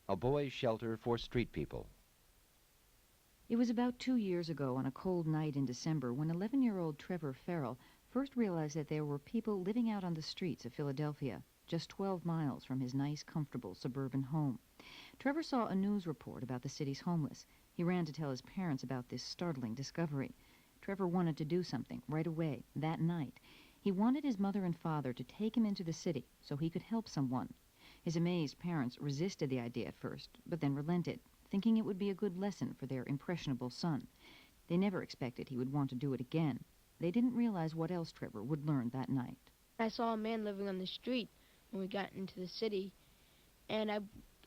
A boys' shelter for street people. It was about 2 years ago on a cold night in December when 11-year-old Trevor Farrell first realized that there were people living out on the streets of Philadelphia, just 12 miles from his nice, comfortable suburban home. Trevor saw a news report about the city's homeless. He ran to tell his parents about this startling discovery. Trevor wanted to do something right away, that night. He wanted his mother and father to take him into the city so he could help someone. His amazed parents resisted the idea at first, but then relented, thinking it would be a good lesson for their impressionable son. They never expected he would want to do it again. They didn't realize what else Trevor would learn that night. I saw a man living on the street when we got into the city, and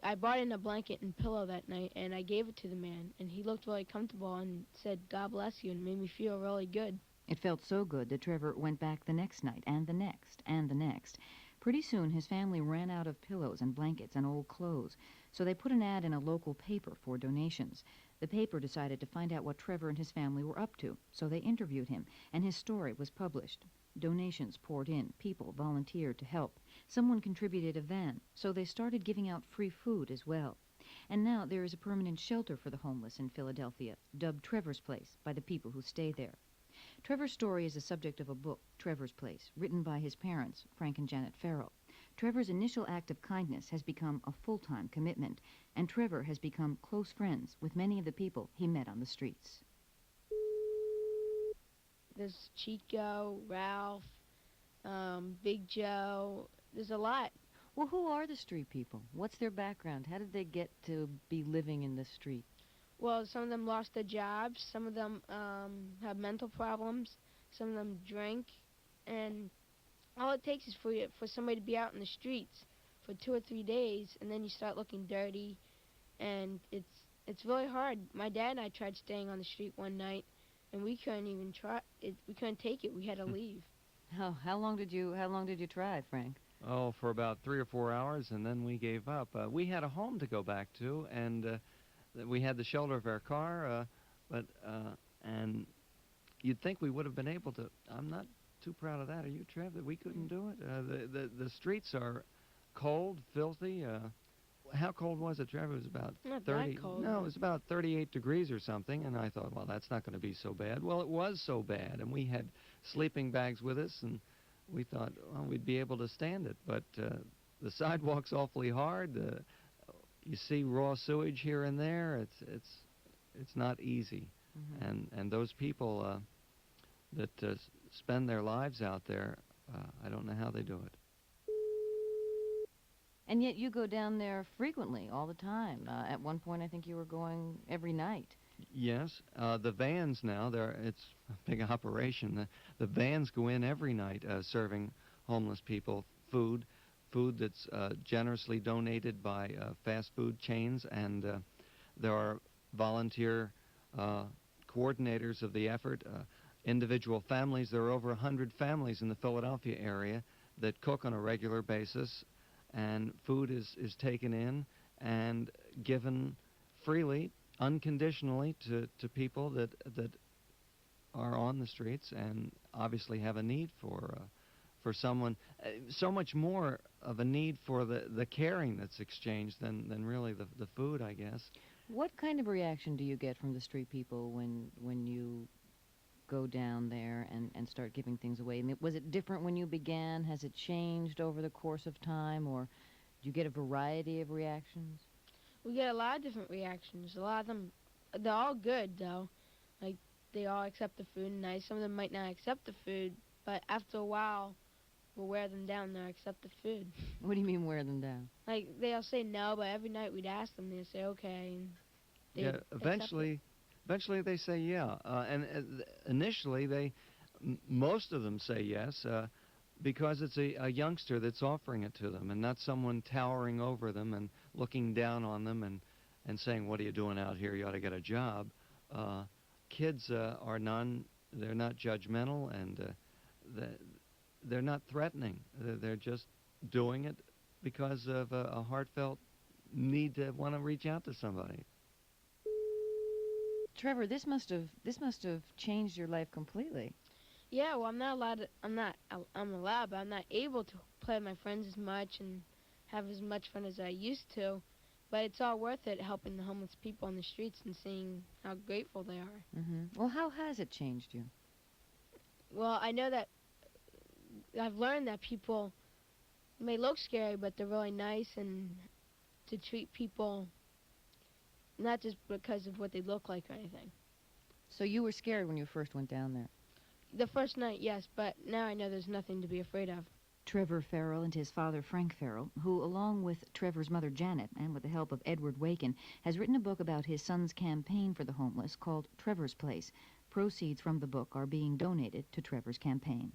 I brought in a blanket and pillow that night, and I gave it to the man, and he looked really comfortable and said, "God bless you," and made me feel really good. It felt so good that Trevor went back the next night, and the next, and the next. Pretty soon his family ran out of pillows and blankets and old clothes, so they put an ad in a local paper for donations. The paper decided to find out what Trevor and his family were up to, so they interviewed him, and his story was published. Donations poured in. People volunteered to help. Someone contributed a van, so they started giving out free food as well. And now there is a permanent shelter for the homeless in Philadelphia, dubbed Trevor's Place by the people who stay there. Trevor's story is the subject of a book, Trevor's Place, written by his parents, Frank and Janet Farrell. Trevor's initial act of kindness has become a full-time commitment, and Trevor has become close friends with many of the people he met on the streets. There's Chico, Ralph, Big Joe. There's a lot. Well, who are the street people? What's their background? How did they get to be living in the street? Well, some of them lost their jobs. Some of them have mental problems. Some of them drink. And all it takes is for somebody to be out in the streets for 2 or 3 days, and then you start looking dirty. And it's really hard. My dad and I tried staying on the street one night, and we couldn't even try it. We couldn't take it. We had to leave. How long did you try, Frank? Oh, for about 3 or 4 hours, and then we gave up. We had a home to go back to, and we had the shelter of our car, and you'd think we would have been able to. I'm not too proud of that. Are you, Trev, that we couldn't do it? The streets are cold, filthy. How cold was it, Trev? It was about Not 30. that cold. No, it was about 38 degrees or something, and I thought, well, that's not going to be so bad. Well, it was so bad, and we had sleeping bags with us, and we thought, well, we'd be able to stand it, but the sidewalk's awfully hard. You see raw sewage here and there. It's not easy, and those people that spend their lives out there, I don't know how they do it. And yet you go down there frequently, all the time. At one point, I think you were going every night. Yes, the vans now, it's a big operation. The vans go in every night serving homeless people food that's generously donated by fast food chains, and there are volunteer coordinators of the effort, individual families. There are over 100 families in the Philadelphia area that cook on a regular basis, and food is taken in and given freely, unconditionally to people that are on the streets and obviously have a need for someone, so much more of a need for the caring that's exchanged than really the food, I guess. What kind of reaction do you get from the street people when you go down there and start giving things away? I mean, was it different when you began? Has it changed over the course of time, or do you get a variety of reactions? We get a lot of different reactions. A lot of them, they're all good, though. Like, they all accept the food and nice. Some of them might not accept the food, but after a while, we'll wear them down. They'll accept the food. What do you mean wear them down? Like, they'll say no, but every night we'd ask them, they'd say okay. And Yeah, eventually they say yeah. And initially, most of them say yes because it's a youngster that's offering it to them and not someone towering over them and looking down on them and saying, what are you doing out here? You ought to get a job. Kids they're not judgmental, and they're not threatening. They're just doing it because of a heartfelt need to want to reach out to somebody. Trevor, this must have changed your life completely. Yeah, well, I'm allowed, but I'm not able to play with my friends as much and have as much fun as I used to But it's all worth it, helping the homeless people on the streets and seeing how grateful they are. Well, how has it changed you? Well, I know that I've learned that people may look scary, but they're really nice, and to treat people not just because of what they look like or anything. So you were scared when you first went down there. The first night, yes, but now I know there's nothing to be afraid of. Trevor Farrell and his father, Frank Farrell, who, along with Trevor's mother, Janet, and with the help of Edward Waken, has written a book about his son's campaign for the homeless called Trevor's Place. Proceeds from the book are being donated to Trevor's campaign.